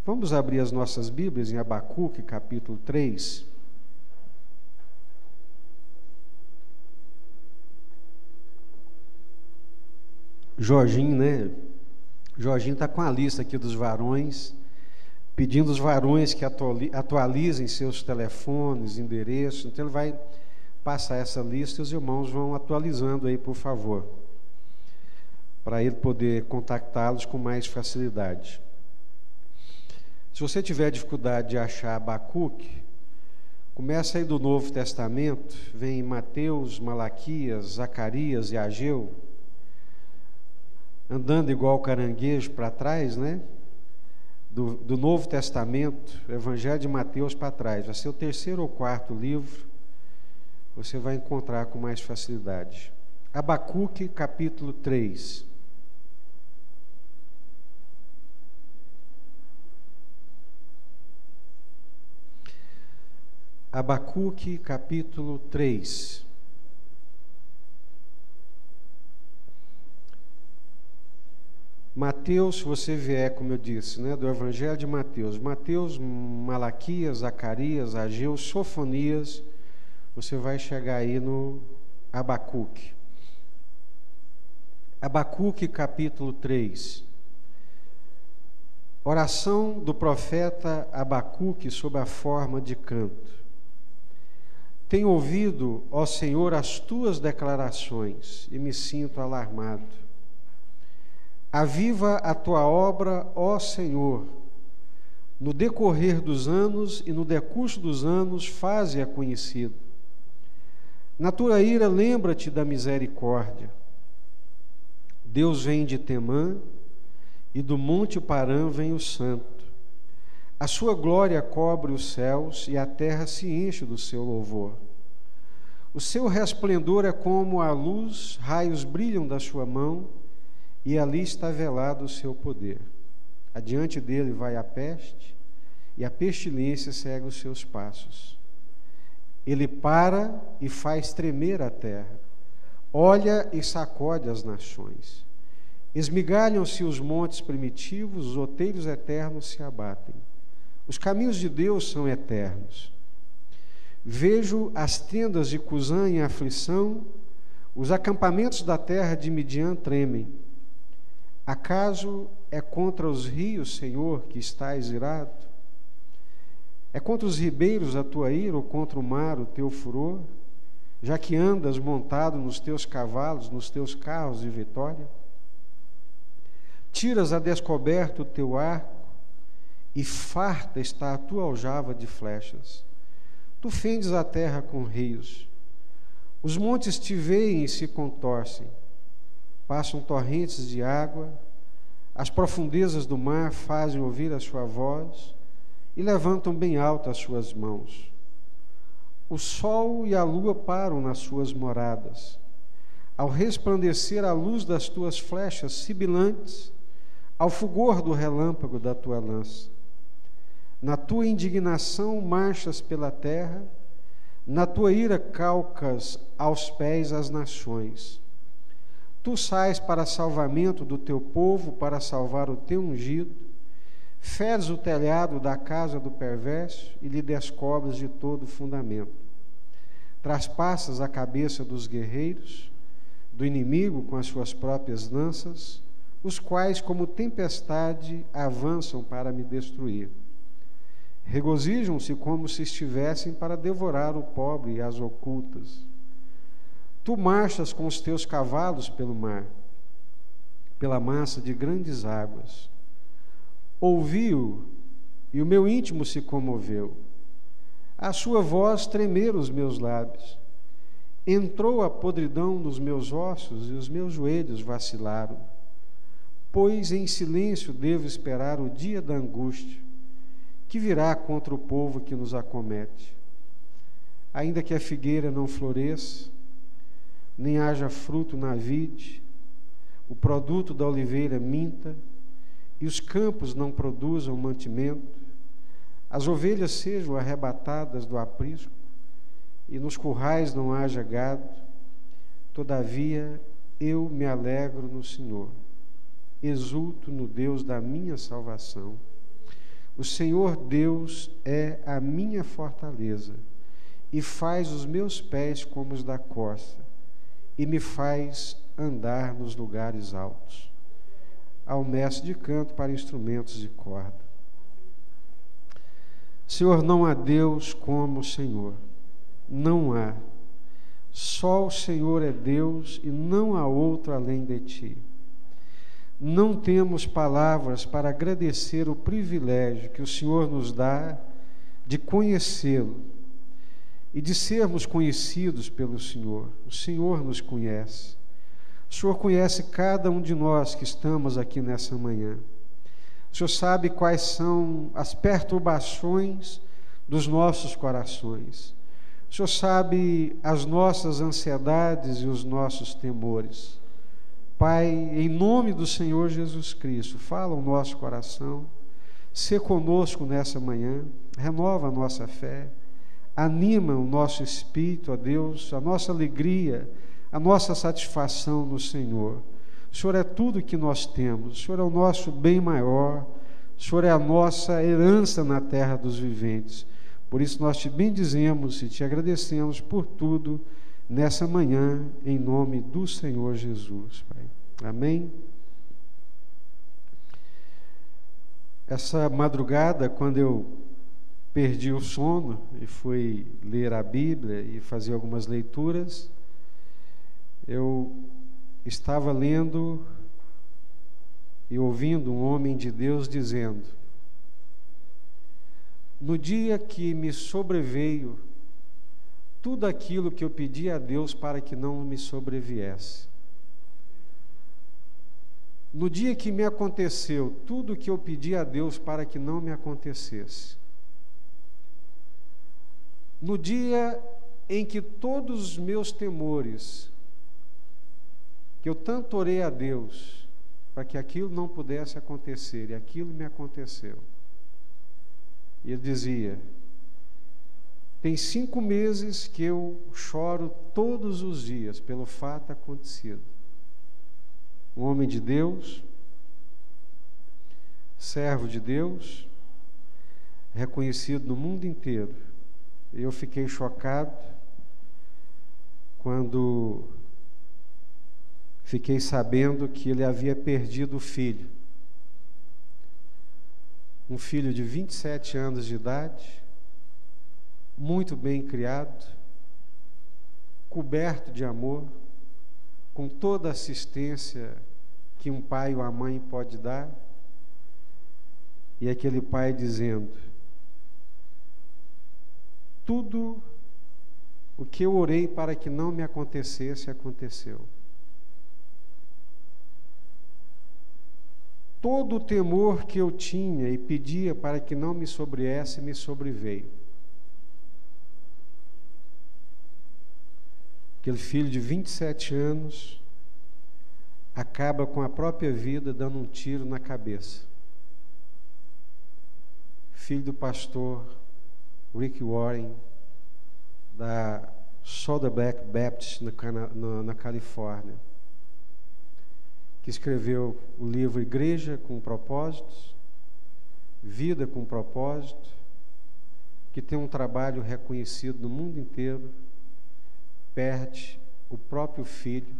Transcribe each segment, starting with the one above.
Vamos abrir as nossas Bíblias em Abacuque, capítulo 3. Jorginho, né? Jorginho está com a lista aqui dos varões, pedindo os varões que atualizem seus telefones, endereços. Então ele vai passar essa lista e os irmãos vão atualizando aí, por favor, para ele poder contactá-los com mais facilidade. Se você tiver dificuldade de achar Abacuque, começa aí do Novo Testamento, vem Mateus, Malaquias, Zacarias e Ageu, andando igual caranguejo para trás, né? Do Novo Testamento, Evangelho de Mateus para trás, vai ser o terceiro ou quarto livro, você vai encontrar com mais facilidade. Abacuque, capítulo 3. Abacuque, capítulo 3. Mateus, se você vier, como eu disse, né, do Evangelho de Mateus, Malaquias, Zacarias, Ageu, Sofonias, você vai chegar aí no Abacuque. Abacuque, capítulo 3. Oração do profeta Abacuque sob a forma de canto. Tenho ouvido, ó Senhor, as tuas declarações e me sinto alarmado. Aviva a tua obra, ó Senhor. No decorrer dos anos e no decurso dos anos, faze-a conhecida. Na tua ira, lembra-te da misericórdia. Deus vem de Temã, e do monte Parã vem o santo. A sua glória cobre os céus, e a terra se enche do seu louvor. O seu resplendor é como a luz, raios brilham da sua mão, e ali está velado o seu poder. Adiante dele vai a peste, e a pestilência segue os seus passos. Ele para e faz tremer a terra, olha e sacode as nações. Esmigalham-se os montes primitivos, os outeiros eternos se abatem. Os caminhos de Deus são eternos. Vejo as tendas de Cusã em aflição, os acampamentos da terra de Midian tremem. Acaso é contra os rios, Senhor, que estás irado? É contra os ribeiros a tua ira, ou contra o mar o teu furor? Já que andas montado nos teus cavalos, nos teus carros de vitória? Tiras a descoberto o teu arco, e farta está a tua aljava de flechas. Tu fendes a terra com rios. Os montes te veem e se contorcem. Passam torrentes de água, as profundezas do mar fazem ouvir a sua voz e levantam bem alto as suas mãos. O sol e a lua param nas suas moradas. Ao resplandecer a luz das tuas flechas sibilantes, ao fulgor do relâmpago da tua lança. Na tua indignação marchas pela terra, na tua ira calcas aos pés as nações. Tu sais para salvamento do teu povo, para salvar o teu ungido, feres o telhado da casa do perverso e lhe descobres de todo o fundamento. Traspassas a cabeça dos guerreiros, do inimigo com as suas próprias lanças, os quais, como tempestade, avançam para me destruir. Regozijam-se como se estivessem para devorar o pobre e as ocultas. Tu marchas com os teus cavalos pelo mar, pela massa de grandes águas. Ouvi-o, e o meu íntimo se comoveu. A sua voz tremeram os meus lábios. Entrou a podridão nos meus ossos, e os meus joelhos vacilaram. Pois em silêncio devo esperar o dia da angústia, que virá contra o povo que nos acomete. Ainda que a figueira não floresça, nem haja fruto na vide, o produto da oliveira minta, e os campos não produzam mantimento, as ovelhas sejam arrebatadas do aprisco, e nos currais não haja gado, todavia eu me alegro no Senhor, exulto no Deus da minha salvação. O Senhor Deus é a minha fortaleza e faz os meus pés como os da corça e me faz andar nos lugares altos. Ao mestre de canto para instrumentos de corda. Senhor, não há Deus como o Senhor. Não há. Só o Senhor é Deus e não há outro além de Ti. Não temos palavras para agradecer o privilégio que o Senhor nos dá de conhecê-lo e de sermos conhecidos pelo Senhor. O Senhor nos conhece. O Senhor conhece cada um de nós que estamos aqui nessa manhã. O Senhor sabe quais são as perturbações dos nossos corações. O Senhor sabe as nossas ansiedades e os nossos temores. Pai, em nome do Senhor Jesus Cristo, fala o nosso coração, sê conosco nessa manhã, renova a nossa fé, anima o nosso espírito, ó Deus, a nossa alegria, a nossa satisfação no Senhor. O Senhor é tudo que nós temos, o Senhor é o nosso bem maior, o Senhor é a nossa herança na terra dos viventes. Por isso nós te bendizemos e te agradecemos por tudo nessa manhã, em nome do Senhor Jesus, Pai. Amém? Essa madrugada, quando eu perdi o sono e fui ler a Bíblia e fazer algumas leituras, eu estava lendo e ouvindo um homem de Deus dizendo: no dia que me sobreveio tudo aquilo que eu pedi a Deus para que não me sobreviesse, no dia que me aconteceu tudo que eu pedi a Deus para que não me acontecesse, no dia em que todos os meus temores, que eu tanto orei a Deus para que aquilo não pudesse acontecer, e aquilo me aconteceu. E ele dizia: tem 5 meses que eu choro todos os dias pelo fato acontecido. Um homem de Deus, servo de Deus, reconhecido no mundo inteiro. Eu fiquei chocado quando fiquei sabendo que ele havia perdido o filho. Um filho de 27 anos de idade, muito bem criado, coberto de amor, com toda a assistência que um pai ou a mãe pode dar. E aquele pai dizendo: tudo o que eu orei para que não me acontecesse, aconteceu. Todo o temor que eu tinha e pedia para que não me sobreviesse, me sobreveio. Aquele filho de 27 anos acaba com a própria vida dando um tiro na cabeça. Filho do pastor Rick Warren, da Saddleback Baptist na Califórnia, que escreveu o livro Igreja com Propósitos, Vida com Propósito, que tem um trabalho reconhecido no mundo inteiro, perde o próprio filho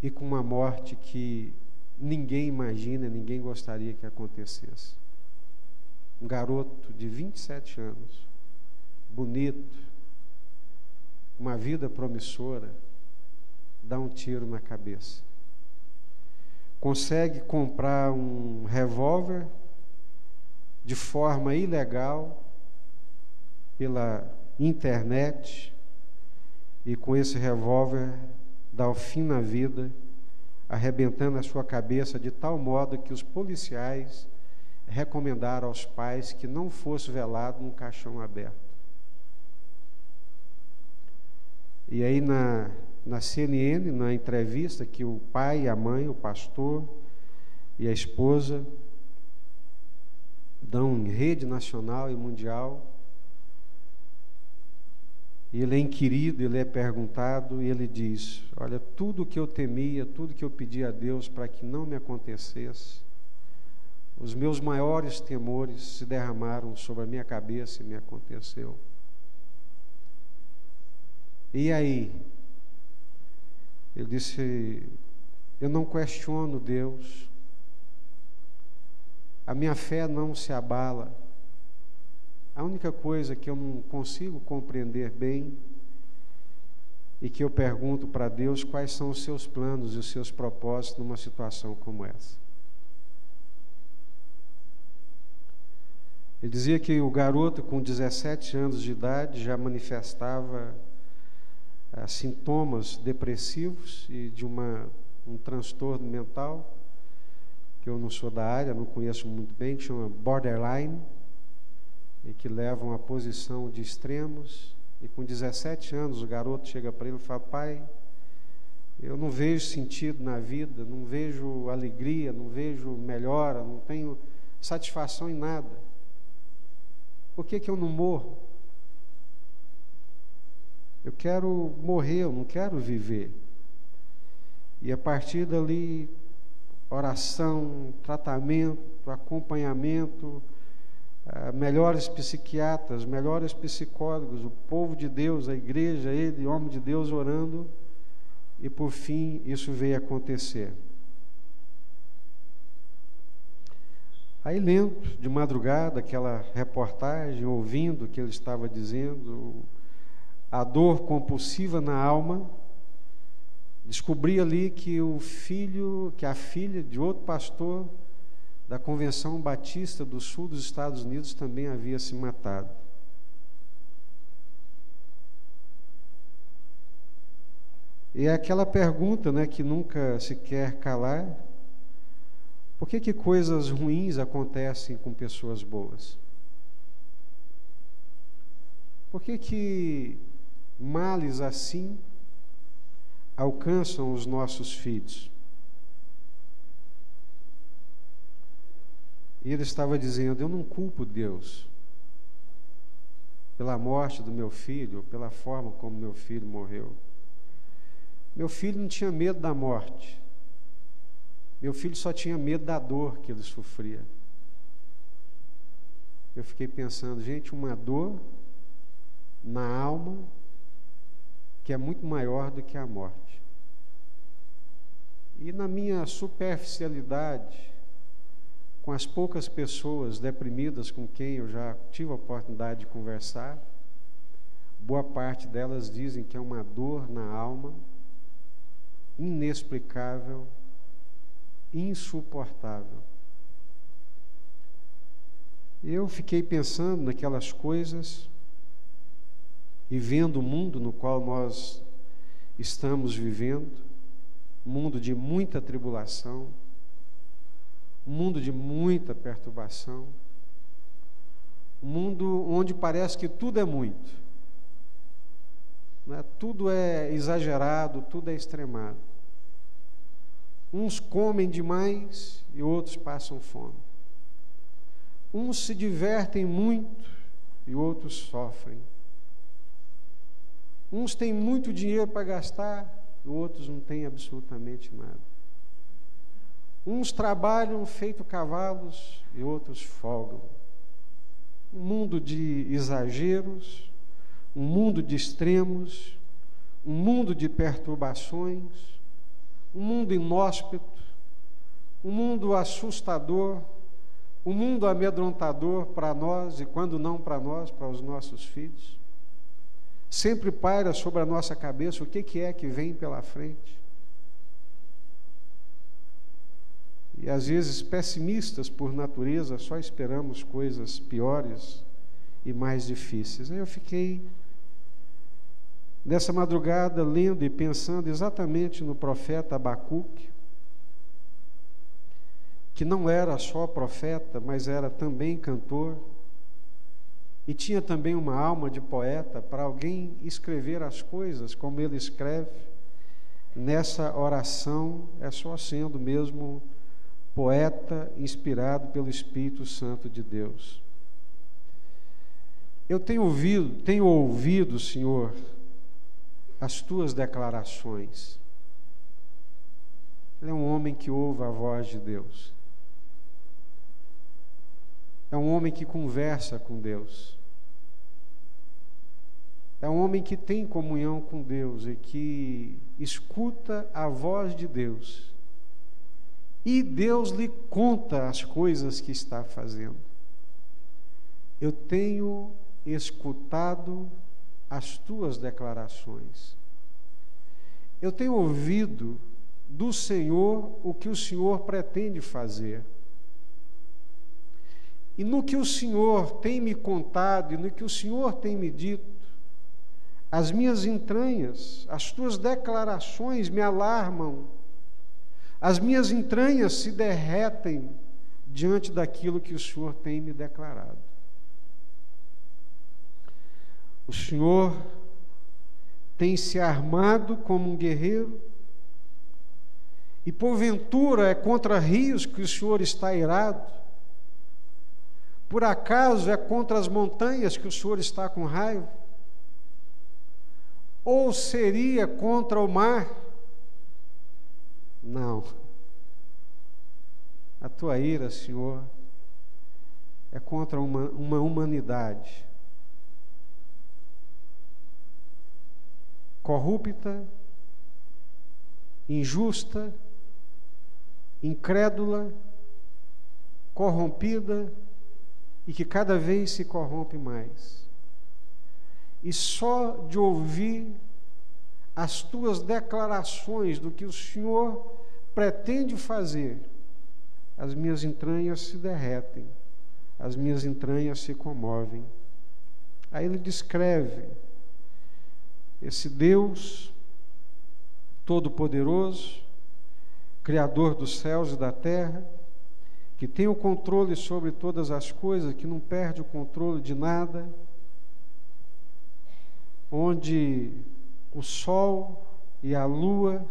e com uma morte que ninguém imagina, ninguém gostaria que acontecesse. Um garoto de 27 anos, bonito, uma vida promissora, dá um tiro na cabeça. Consegue comprar um revólver de forma ilegal pela internet e com esse revólver dá o fim na vida, arrebentando a sua cabeça de tal modo que os policiais recomendaram aos pais que não fosse velado num caixão aberto. E aí na CNN, na entrevista que o pai, a mãe, o pastor e a esposa dão em rede nacional e mundial, e ele é inquirido, ele é perguntado, e ele diz: olha, tudo que eu temia, tudo que eu pedi a Deus para que não me acontecesse, os meus maiores temores se derramaram sobre a minha cabeça e me aconteceu. E aí? Ele disse: eu não questiono Deus, a minha fé não se abala. A única coisa que eu não consigo compreender bem e que eu pergunto para Deus: quais são os seus planos e os seus propósitos numa situação como essa? Ele dizia que o garoto com 17 anos de idade já manifestava sintomas depressivos e de um transtorno mental, que eu não sou da área, não conheço muito bem, que chama borderline, e que levam a posição de extremos. E com 17 anos o garoto chega para ele e fala: pai, eu não vejo sentido na vida, não vejo alegria, não vejo melhora, não tenho satisfação em nada. Por que eu não morro? Eu quero morrer, eu não quero viver. E a partir dali, oração, tratamento, acompanhamento, melhores psiquiatras, melhores psicólogos, o povo de Deus, a igreja, ele, homem de Deus, orando, e por fim isso veio acontecer. Aí, lendo de madrugada aquela reportagem, ouvindo o que ele estava dizendo, a dor compulsiva na alma, descobri ali que a filha de outro pastor da Convenção Batista do Sul dos Estados Unidos também havia se matado. E é aquela pergunta, né, que nunca se quer calar: por que coisas ruins acontecem com pessoas boas? Por que males assim alcançam os nossos filhos? E ele estava dizendo: eu não culpo Deus pela morte do meu filho, pela forma como meu filho morreu. Meu filho não tinha medo da morte. Meu filho só tinha medo da dor que ele sofria. Eu fiquei pensando, gente, uma dor na alma que é muito maior do que a morte. E na minha superficialidade, com as poucas pessoas deprimidas com quem eu já tive a oportunidade de conversar, boa parte delas dizem que é uma dor na alma inexplicável, insuportável. Eu fiquei pensando naquelas coisas e vendo o mundo no qual nós estamos vivendo, um mundo de muita tribulação, um mundo de muita perturbação, um mundo onde parece que tudo é muito, né? Tudo é exagerado, tudo é extremado. Uns comem demais e outros passam fome. Uns se divertem muito e outros sofrem. Uns têm muito dinheiro para gastar e outros não têm absolutamente nada. Uns trabalham feito cavalos e outros folgam. Um mundo de exageros, um mundo de extremos, um mundo de perturbações, um mundo inóspito, um mundo assustador, um mundo amedrontador para nós e, quando não para nós, para os nossos filhos. Sempre paira sobre a nossa cabeça o que é que vem pela frente. E às vezes, pessimistas por natureza, só esperamos coisas piores e mais difíceis. Aí eu fiquei nessa madrugada lendo e pensando exatamente no profeta Abacuque, que não era só profeta, mas era também cantor, e tinha também uma alma de poeta para alguém escrever as coisas como ele escreve. Nessa oração é só sendo mesmo poeta inspirado pelo Espírito Santo de Deus. Eu tenho ouvido, Senhor, as tuas declarações. Ele é um homem que ouve a voz de Deus. é um homem que conversa com Deus. É um homem que tem comunhão com Deus e que escuta a voz de Deus. E Deus lhe conta as coisas que está fazendo. Eu tenho escutado as tuas declarações. Eu tenho ouvido do Senhor o que o Senhor pretende fazer. E no que o Senhor tem me contado, e no que o Senhor tem me dito, as minhas entranhas, as tuas declarações me alarmam, as minhas entranhas se derretem diante daquilo que o Senhor tem me declarado. O Senhor tem se armado como um guerreiro, e porventura é contra rios que o Senhor está irado? Por acaso é contra as montanhas que o Senhor está com raiva? Ou seria contra o mar? Não. A tua ira, Senhor, é contra uma humanidade corrupta, injusta, incrédula, corrompida e que cada vez se corrompe mais. E só de ouvir as tuas declarações do que o Senhor pretende fazer, as minhas entranhas se derretem, as minhas entranhas se comovem. Aí ele descreve esse Deus Todo-Poderoso, Criador dos céus e da terra, que tem o controle sobre todas as coisas, que não perde o controle de nada, onde o sol e a lua,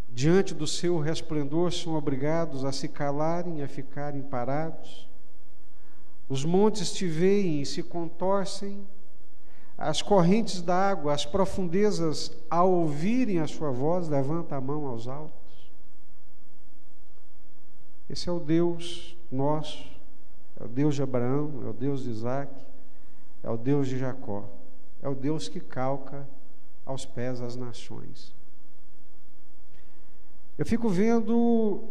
diante do seu resplendor, são obrigados a se calarem, a ficarem parados. Os montes te veem e se contorcem, as correntes da água, as profundezas, ao ouvirem a sua voz, levantam a mão aos altos. Esse é o Deus nosso, é o Deus de Abraão, é o Deus de Isaac, é o Deus de Jacó. É o Deus que calca aos pés as nações. Eu fico vendo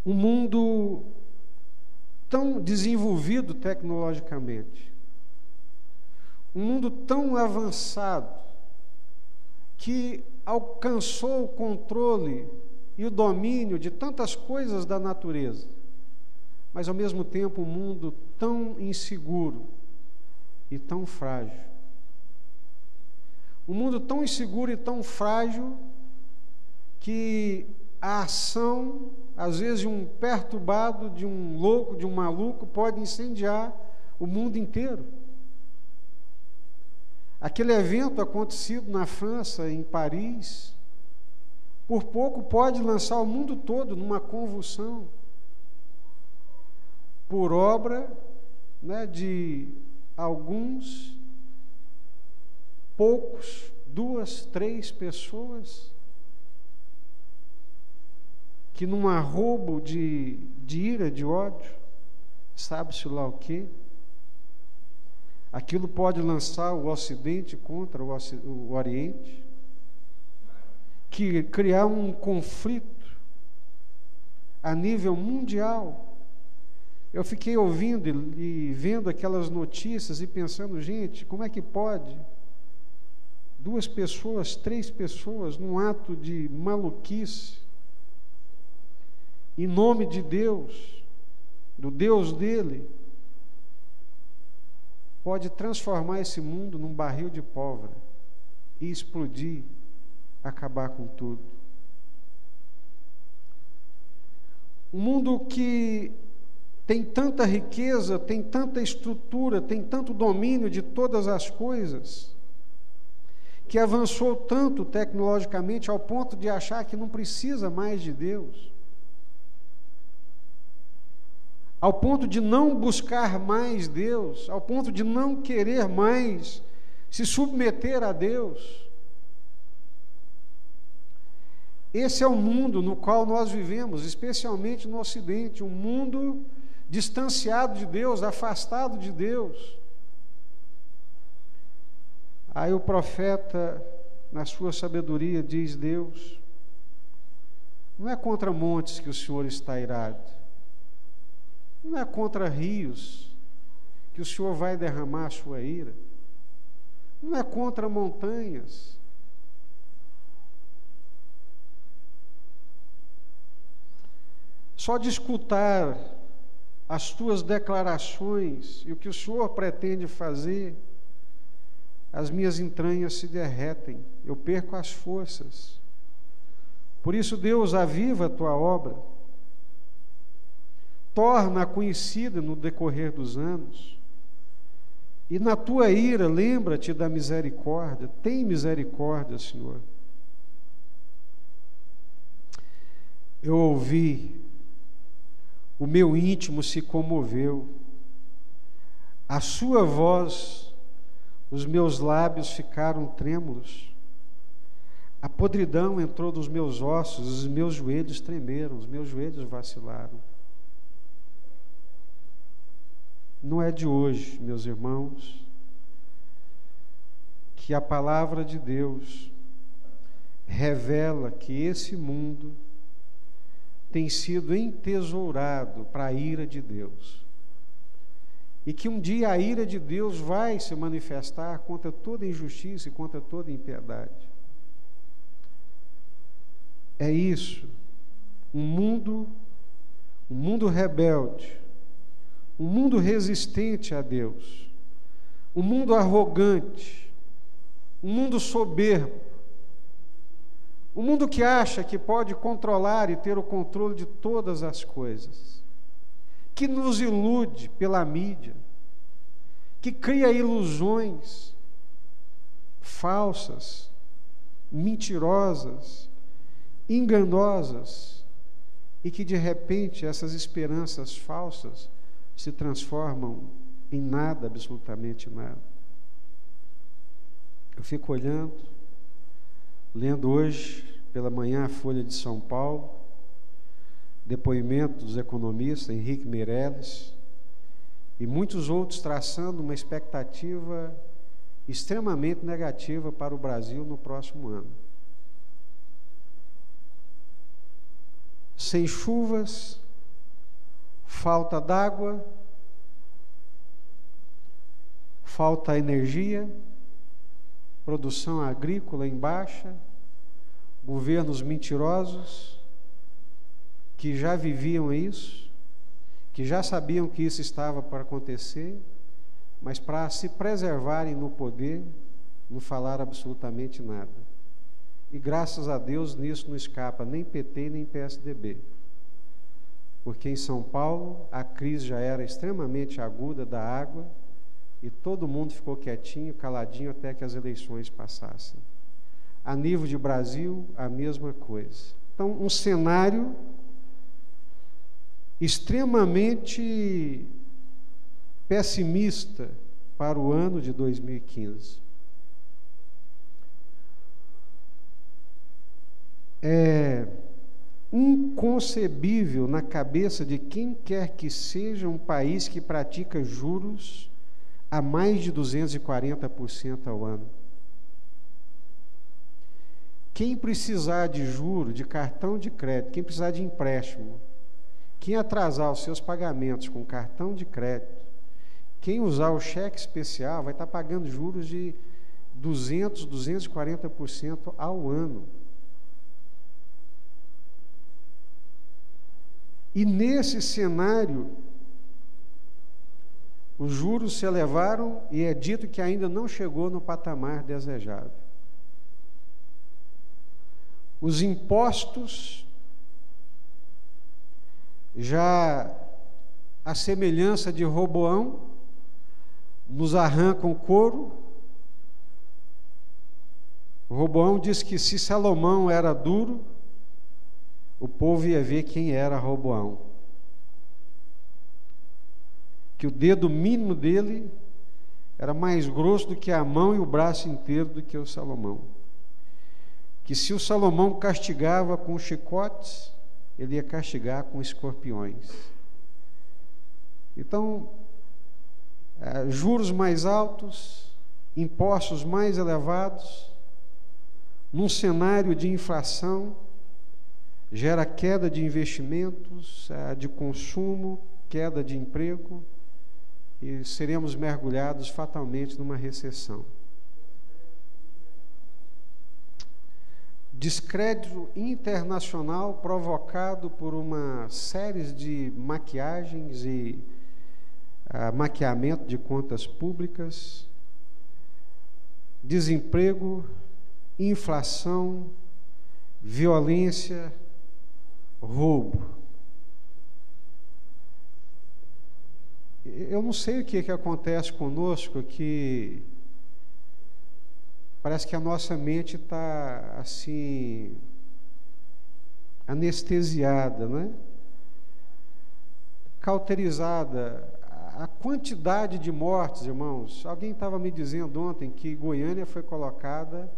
um mundo tão desenvolvido tecnologicamente, um mundo tão avançado, que alcançou o controle e o domínio de tantas coisas da natureza, mas ao mesmo tempo um mundo tão inseguro e tão frágil. Um mundo tão inseguro e tão frágil que a ação, às vezes, de um perturbado, de um louco, de um maluco, pode incendiar o mundo inteiro. Aquele evento acontecido na França, em Paris, por pouco pode lançar o mundo todo numa convulsão, por obra, de alguns, poucos, 2, 3 pessoas, que num arrobo de ira, de ódio, sabe-se lá o quê, aquilo pode lançar o Ocidente contra o Oriente, que criar um conflito a nível mundial. Eu fiquei ouvindo e vendo aquelas notícias e pensando, gente, como é que pode 2 pessoas, 3 pessoas, num ato de maluquice, em nome de Deus, do Deus dele, pode transformar esse mundo num barril de pólvora e explodir, acabar com tudo. Um mundo que tem tanta riqueza, tem tanta estrutura, tem tanto domínio de todas as coisas, que avançou tanto tecnologicamente ao ponto de achar que não precisa mais de Deus, ao ponto de não buscar mais Deus, ao ponto de não querer mais se submeter a Deus. Esse é o mundo no qual nós vivemos, especialmente no Ocidente, um mundo distanciado de Deus, afastado de Deus. Aí o profeta, na sua sabedoria, diz: Deus, não é contra montes que o Senhor está irado, não é contra rios que o Senhor vai derramar a sua ira, não é contra montanhas. Só de escutar as tuas declarações e o que o Senhor pretende fazer, as minhas entranhas se derretem, eu perco as forças. Por isso, Deus, aviva a tua obra, torna-a conhecida no decorrer dos anos, e na tua ira lembra-te da misericórdia. Tem misericórdia, Senhor. Eu ouvi, o meu íntimo se comoveu, a sua voz, os meus lábios ficaram trêmulos, a podridão entrou nos meus ossos, os meus joelhos tremeram, os meus joelhos vacilaram. Não é de hoje, meus irmãos, que a palavra de Deus revela que esse mundo tem sido entesourado para a ira de Deus. E que um dia a ira de Deus vai se manifestar contra toda injustiça e contra toda impiedade. É isso, um mundo rebelde, um mundo resistente a Deus, um mundo arrogante, um mundo soberbo, um mundo que acha que pode controlar e ter o controle de todas as coisas, que nos ilude pela mídia, que cria ilusões falsas, mentirosas, enganosas, e que de repente essas esperanças falsas se transformam em nada, absolutamente nada. Eu fico olhando, lendo hoje pela manhã a Folha de São Paulo, depoimento dos economistas Henrique Meirelles e muitos outros traçando uma expectativa extremamente negativa para o Brasil no próximo ano. Sem chuvas, falta d'água, falta energia, produção agrícola em baixa, governos mentirosos que já viviam isso, que já sabiam que isso estava para acontecer, mas para se preservarem no poder, não falaram absolutamente nada. E graças a Deus nisso não escapa nem PT nem PSDB, porque em São Paulo a crise já era extremamente aguda da água e todo mundo ficou quietinho, caladinho até que as eleições passassem. A nível de Brasil, a mesma coisa. Então, um cenário extremamente pessimista para o ano de 2015. É inconcebível na cabeça de quem quer que seja um país que pratica juros a mais de 240% ao ano. Quem precisar de juro, de cartão de crédito, quem precisar de empréstimo, quem atrasar os seus pagamentos com cartão de crédito, quem usar o cheque especial vai estar pagando juros de 200%, 240% ao ano. E nesse cenário, os juros se elevaram e é dito que ainda não chegou no patamar desejável. Os impostos, já à semelhança de Roboão, nos arrancam o couro. Roboão diz que se Salomão era duro, o povo ia ver quem era Roboão. Que o dedo mínimo dele era mais grosso do que a mão e o braço inteiro do que o Salomão. Que se o Salomão castigava com chicotes, ele ia castigar com escorpiões. Então, juros mais altos, impostos mais elevados, num cenário de inflação, gera queda de investimentos, de consumo, queda de emprego, e seremos mergulhados fatalmente numa recessão. Descrédito internacional provocado por uma série de maquiagens e maquiamento de contas públicas, desemprego, inflação, violência, roubo. Eu não sei o que acontece conosco, que parece que a nossa mente está assim, anestesiada, né? Cauterizada. A quantidade de mortes, irmãos, alguém estava me dizendo ontem que Goiânia foi colocada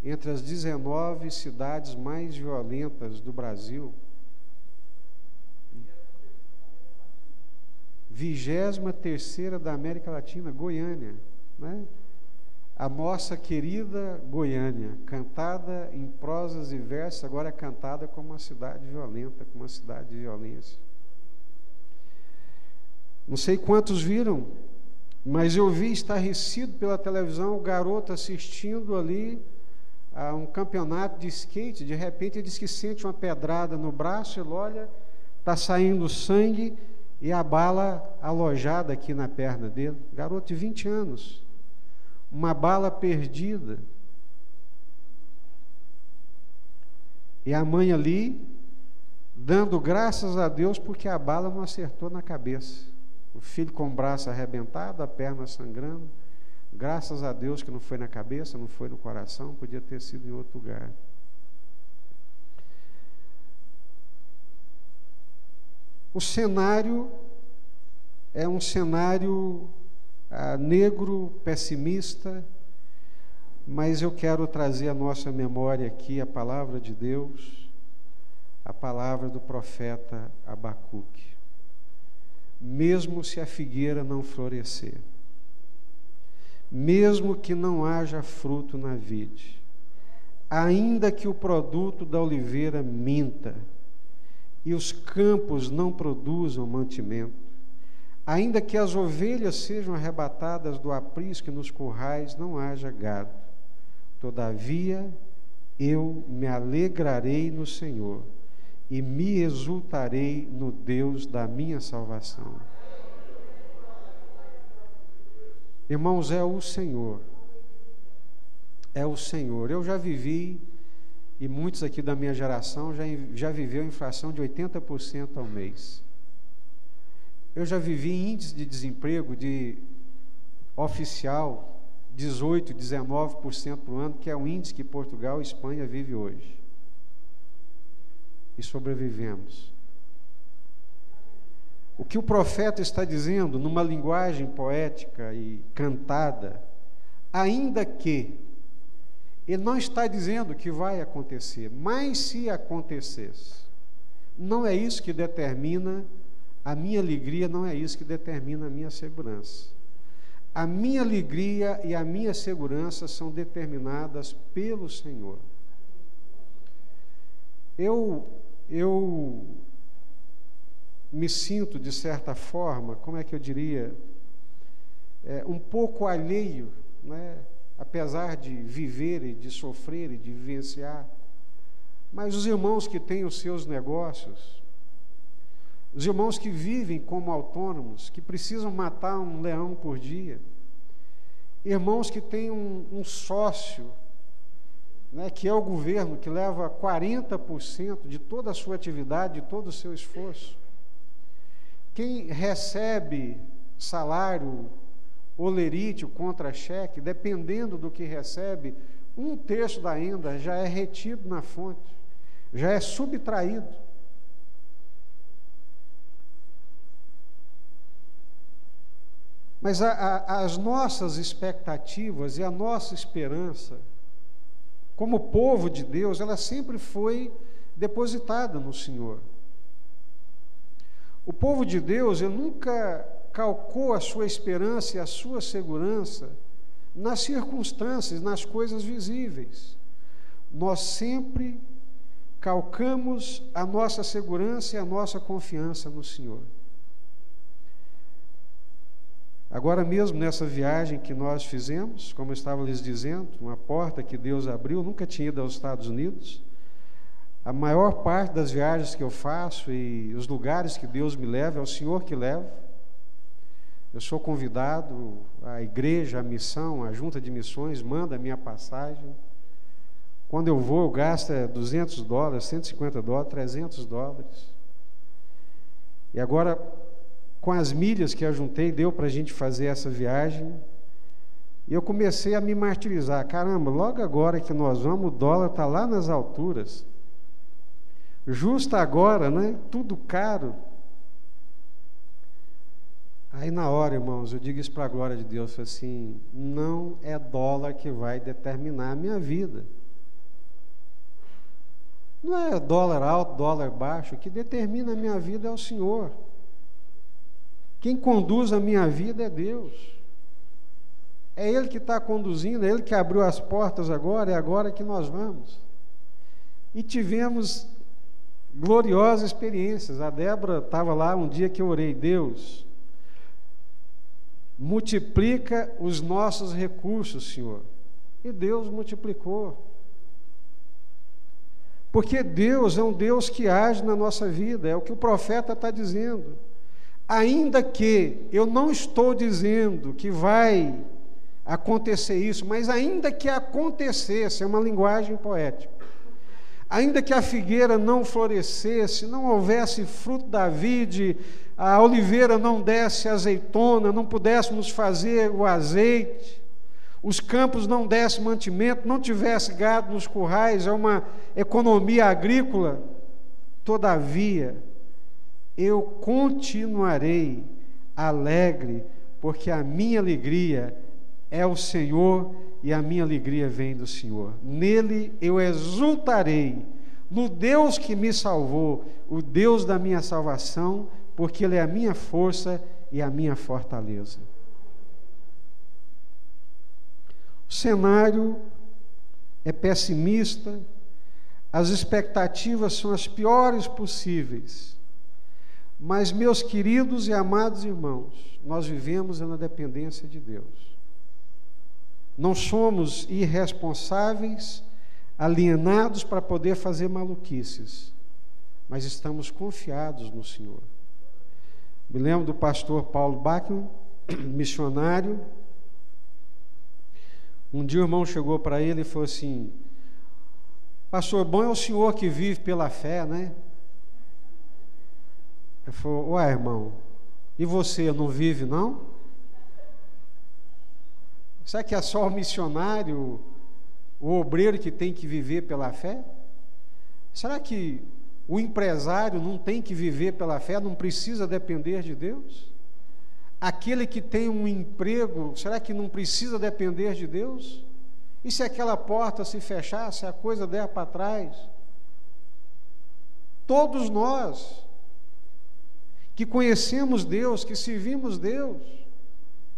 entre as 19 cidades mais violentas do Brasil. 23ª da América Latina, Goiânia, né? A nossa querida Goiânia, cantada em prosas e versos, agora é cantada como uma cidade violenta, como uma cidade de violência. Não sei quantos viram, mas eu vi estarrecido pela televisão o garoto assistindo ali a um campeonato de skate. De repente ele diz que sente uma pedrada no braço, ele olha, está saindo sangue e a bala alojada aqui na perna dele. Garoto de 20 anos, uma bala perdida. E a mãe ali, dando graças a Deus porque a bala não acertou na cabeça. O filho com o braço arrebentado, a perna sangrando. Graças a Deus que não foi na cabeça, não foi no coração, podia ter sido em outro lugar. O cenário é um cenário negro, pessimista, mas eu quero trazer à nossa memória aqui a palavra de Deus, a palavra do profeta Abacuque. Mesmo se a figueira não florescer, mesmo que não haja fruto na vide, ainda que o produto da oliveira minta e os campos não produzam mantimento, ainda que as ovelhas sejam arrebatadas do aprisco e nos currais não haja gado, todavia eu me alegrarei no Senhor e me exultarei no Deus da minha salvação. Irmãos, é o Senhor. É o Senhor. Eu já vivi, e muitos aqui da minha geração já viveu inflação de 80% ao mês. Eu já vivi índice de desemprego de oficial 18%, 19% por ano, que é o índice que Portugal e Espanha vivem hoje. E sobrevivemos. O que o profeta está dizendo, numa linguagem poética e cantada, ainda que, ele não está dizendo que vai acontecer, mas se acontecesse, não é isso que determina a minha alegria, não é isso que determina a minha segurança. A minha alegria e a minha segurança são determinadas pelo Senhor. Eu me sinto, de certa forma, como é que eu diria, um pouco alheio, né? Apesar de viver e de sofrer e de vivenciar, mas os irmãos que têm os seus negócios, os irmãos que vivem como autônomos, que precisam matar um leão por dia, irmãos que têm um sócio, né, que é o governo, que leva 40% de toda a sua atividade, de todo o seu esforço. Quem recebe salário olerite, contra-cheque, dependendo do que recebe, 1/3 da renda já é retido na fonte, já é subtraído. Mas as nossas expectativas e a nossa esperança, como povo de Deus, ela sempre foi depositada no Senhor. O povo de Deus, ele nunca calcou a sua esperança e a sua segurança nas circunstâncias, nas coisas visíveis. Nós sempre calcamos a nossa segurança e a nossa confiança no Senhor. Agora mesmo, nessa viagem que nós fizemos, como eu estava lhes dizendo, uma porta que Deus abriu, nunca tinha ido aos Estados Unidos. A maior parte das viagens que eu faço e os lugares que Deus me leva, é o Senhor que leva. Eu sou convidado, a igreja, a missão, a junta de missões manda a minha passagem. Quando eu vou, eu gasto $200, $150, $300. E agora, com as milhas que eu juntei, deu para a gente fazer essa viagem. E eu comecei a me martirizar. Caramba, logo agora que nós vamos, o dólar está lá nas alturas. Justo agora, né? Tudo caro. Aí na hora, irmãos, eu digo isso para a glória de Deus, assim, não é dólar que vai determinar a minha vida. Não é dólar alto, dólar baixo, o que determina a minha vida é o Senhor. Quem conduz a minha vida é Deus. É Ele que está conduzindo, é Ele que abriu as portas agora, é agora que nós vamos. E tivemos gloriosas experiências. A Débora estava lá um dia que eu orei, Deus, multiplica os nossos recursos, Senhor. E Deus multiplicou. Porque Deus é um Deus que age na nossa vida, é o que o profeta está dizendo. Ainda que eu não estou dizendo que vai acontecer isso, mas ainda que acontecesse, é uma linguagem poética, ainda que a figueira não florescesse, não houvesse fruto da vide, a oliveira não desse azeitona, não pudéssemos fazer o azeite, os campos não dessem mantimento, não tivesse gado nos currais, é uma economia agrícola, todavia, eu continuarei alegre, porque a minha alegria é o Senhor e a minha alegria vem do Senhor. Nele eu exultarei, no Deus que me salvou, o Deus da minha salvação, porque Ele é a minha força e a minha fortaleza. O cenário é pessimista, as expectativas são as piores possíveis, mas, meus queridos e amados irmãos, nós vivemos na dependência de Deus. Não somos irresponsáveis, alienados para poder fazer maluquices, mas estamos confiados no Senhor. Me lembro do pastor Paulo Bachmann, missionário. Um dia o irmão chegou para ele e falou assim: pastor, bom é o senhor que vive pela fé, né? Ele falou: ué, irmão, e você não vive, não? Será que é só o missionário, o obreiro que tem que viver pela fé? Será que o empresário não tem que viver pela fé, não precisa depender de Deus? Aquele que tem um emprego, será que não precisa depender de Deus? E se aquela porta se fechar, se a coisa der para trás? Todos nós que conhecemos Deus, que servimos Deus,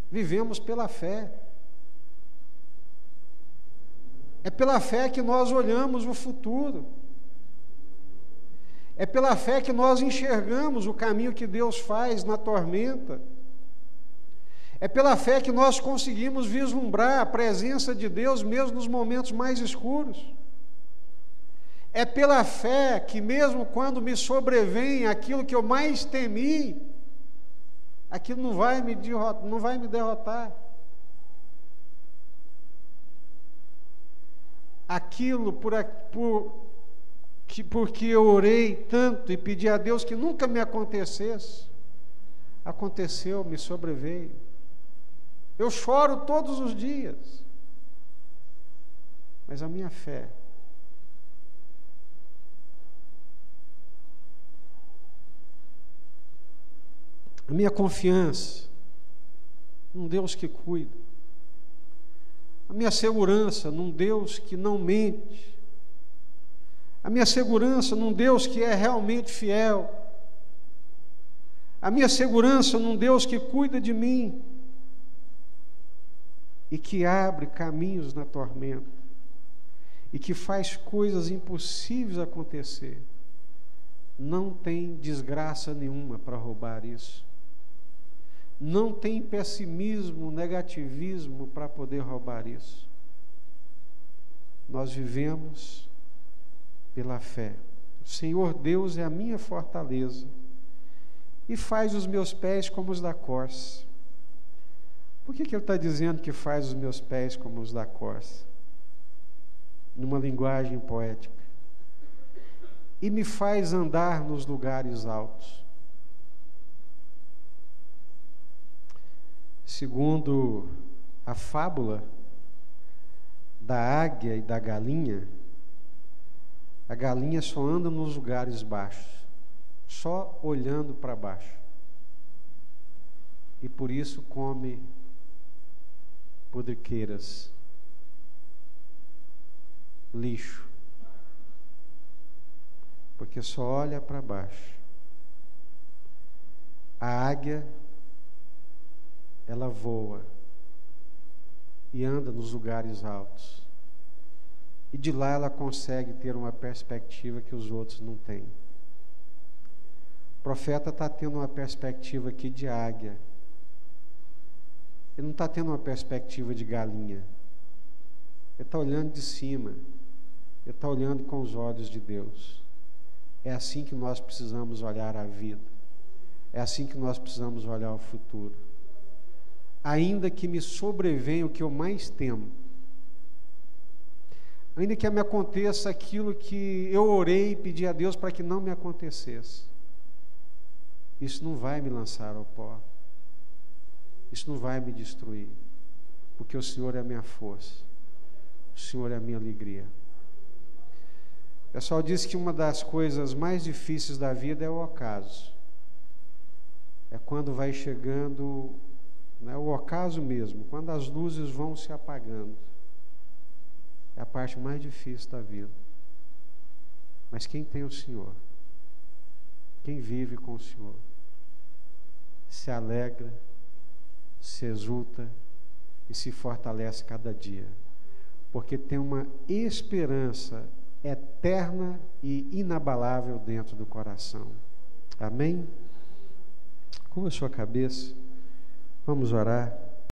vivemos pela fé. É pela fé que nós olhamos o futuro. É pela fé que nós enxergamos o caminho que Deus faz na tormenta. É pela fé que nós conseguimos vislumbrar a presença de Deus mesmo nos momentos mais escuros. É pela fé que mesmo quando me sobrevém aquilo que eu mais temi, aquilo não vai me derrotar. Aquilo porque eu orei tanto e pedi a Deus que nunca me acontecesse, aconteceu, me sobreveio. Eu choro todos os dias, mas a minha fé, a minha confiança num Deus que cuida, a minha segurança num Deus que não mente, a minha segurança num Deus que é realmente fiel, a minha segurança num Deus que cuida de mim e que abre caminhos na tormenta e que faz coisas impossíveis acontecer. Não tem desgraça nenhuma para roubar isso. Não tem pessimismo, negativismo para poder roubar isso. Nós vivemos pela fé. O Senhor Deus é a minha fortaleza e faz os meus pés como os da corça. Por que ele está dizendo que faz os meus pés como os da corça? Numa linguagem poética. E me faz andar nos lugares altos. Segundo a fábula da águia e da galinha, a galinha só anda nos lugares baixos, só olhando para baixo. E por isso come podrequeiras, lixo, porque só olha para baixo. A águia, ela voa e anda nos lugares altos, e de lá ela consegue ter uma perspectiva que os outros não têm. O profeta está tendo uma perspectiva aqui de águia. Ele não está tendo uma perspectiva de galinha. Ele está olhando de cima. Ele está olhando com os olhos de Deus. É assim que nós precisamos olhar a vida. É assim que nós precisamos olhar o futuro. Ainda que me sobrevenha o que eu mais temo, ainda que me aconteça aquilo que eu orei e pedi a Deus para que não me acontecesse, isso não vai me lançar ao pó. Isso não vai me destruir, porque o Senhor é a minha força, o Senhor é a minha alegria. O pessoal diz que uma das coisas mais difíceis da vida é o ocaso. É quando vai chegando, o ocaso mesmo, quando as luzes vão se apagando. É a parte mais difícil da vida. Mas quem tem o Senhor, quem vive com o Senhor, se alegra, se exulta e se fortalece cada dia, porque tem uma esperança eterna e inabalável dentro do coração. Amém? Curva a sua cabeça, vamos orar.